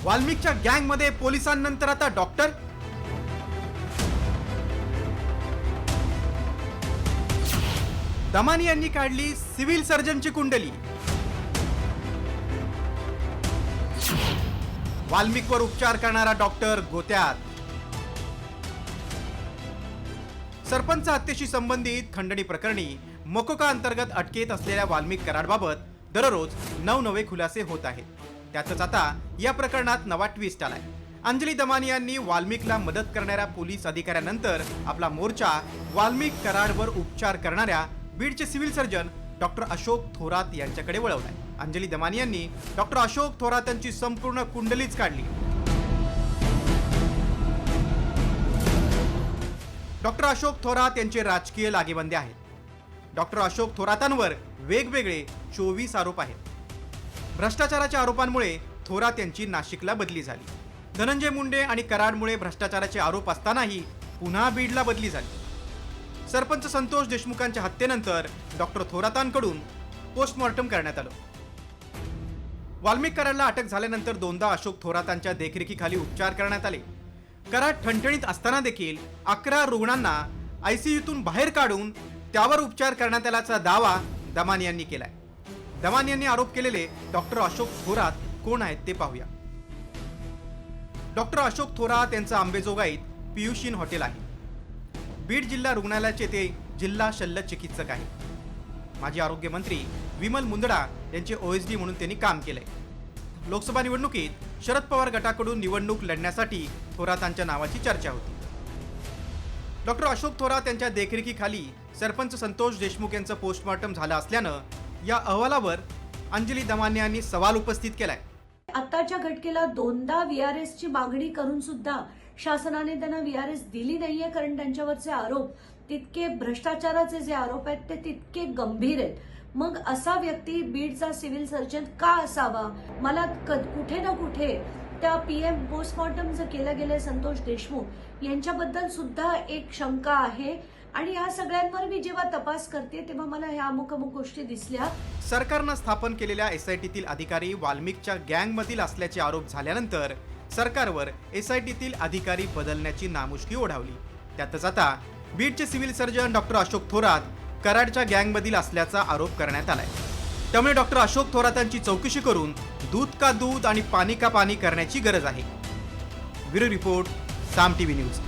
वाल्मिकच्या गँगमध्ये पोलिसांनंतर आता डॉक्टर. दमानी यांनी काढली सिव्हिल सर्जनची कुंडली. वाल्मिकवर उपचार करणारा डॉक्टर गोत्यात. सरपंच हत्येशी संबंधित खंडणी प्रकरणी मोकोका अंतर्गत अटकेत असलेल्या वाल्मिक कराडबाबत दररोज नवनवे खुलासे होत आहेत. त्यातच आता या प्रकरणात नवा ट्विस्ट आलाय. अंजली दमानी यांनी वाल्मिकला मदत करणाऱ्या पोलीस अधिकाऱ्यांनंतर आपला मोर्चा वाल्मिक कराडवर उपचार करणाऱ्या बीडचे civil surgeon doctor Ashok Thorat यांच्याकडे वळवलाय. अंजली दमानी यांनी डॉक्टर अशोक थोरात यांची संपूर्ण कुंडलीच काढली. डॉक्टर अशोक थोरात यांचे राजकीय लागेबंदे आहेत. डॉक्टर अशोक थोरातांवर वेगवेगळे 24 आरोप आहेत. भ्रष्टाचाराच्या आरोपांमुळे थोरात यांची नाशिकला बदली झाली. धनंजय मुंडे आणि कराडमुळे भ्रष्टाचाराचे आरोप असतानाही पुन्हा बीडला बदली झाली. सरपंच संतोष देशमुखांच्या हत्येनंतर डॉक्टर थोरातांकडून पोस्टमॉर्टम करण्यात आलं. वाल्मिक कराडला अटक झाल्यानंतर दोनदा अशोक थोरातांच्या देखरेखीखाली उपचार करण्यात आले. कराड ठणठणीत असताना देखील 11 रुग्णांना आयसीयूतून बाहेर काढून त्यावर उपचार करण्यात आल्याचा दावा दमानी यांनी केलाय. दमानी यांनी आरोप केलेले डॉक्टर अशोक थोरात कोण आहेत ते पाहूया. डॉक्टर अशोक थोरात यांचं अंबेजोगाईत पियुष हॉटेल आहे. बीड जिल्हा रुग्णालयाचे ते जिल्हा शल्य चिकित्सक आहेत. माजी आरोग्य मंत्री विमल मुंदडा यांचे OSD म्हणून त्यांनी काम केलंय. लोकसभा निवडणुकीत शरद पवार गटाकडून निवडणूक लढण्यासाठी थोरातांच्या नावाची चर्चा होती. डॉक्टर अशोक थोरात यांच्या देखरेखीखाली सरपंच संतोष देशमुख यांचं पोस्टमॉर्टम झालं असल्यानं या अहवालावर अंजली दमानी यांनी सवाल उपस्थित केलाय. आताच्या घटकेला दोनदा VRS ची मागणी करून सुद्धा शासनाने त्यांना VRS दिली नाहीये, कारण त्यांच्यावरचे आरोप तितके भ्रष्टाचाराचे जे आरोप आहेत ते तितके गंभीर आहेत. मग असा व्यक्ती बीडचा सिव्हिल सर्जन का असावा? मला कुठे ना कुठे त्या PM पोस्टमॉर्टम जे केलं गेलंय संतोष देशमुख यांच्याबद्दल सुद्धा एक शंका आहे. आणि या सगळ्यांवर मी जेव्हा तपास करते तेव्हा मला ह्या अमुक गोष्टी दिसल्या. सरकारनं स्थापन केलेल्या SITतील अधिकारी वाल्मिकच्या गँगमधील असल्याचे आरोप झाल्यानंतर सरकारवर SITतील अधिकारी बदलण्याची नामुष्की ओढावली. त्यातच आता बीडचे civil surgeon doctor Ashok Thorat कराडच्या गँगमधील असल्याचा आरोप करण्यात आलाय. त्यामुळे डॉक्टर अशोक थोरातांची चौकशी करून दूध का दूध आणि पाणी का पाणी करण्याची गरज आहे. ब्युरो रिपोर्ट, साम TV न्यूज.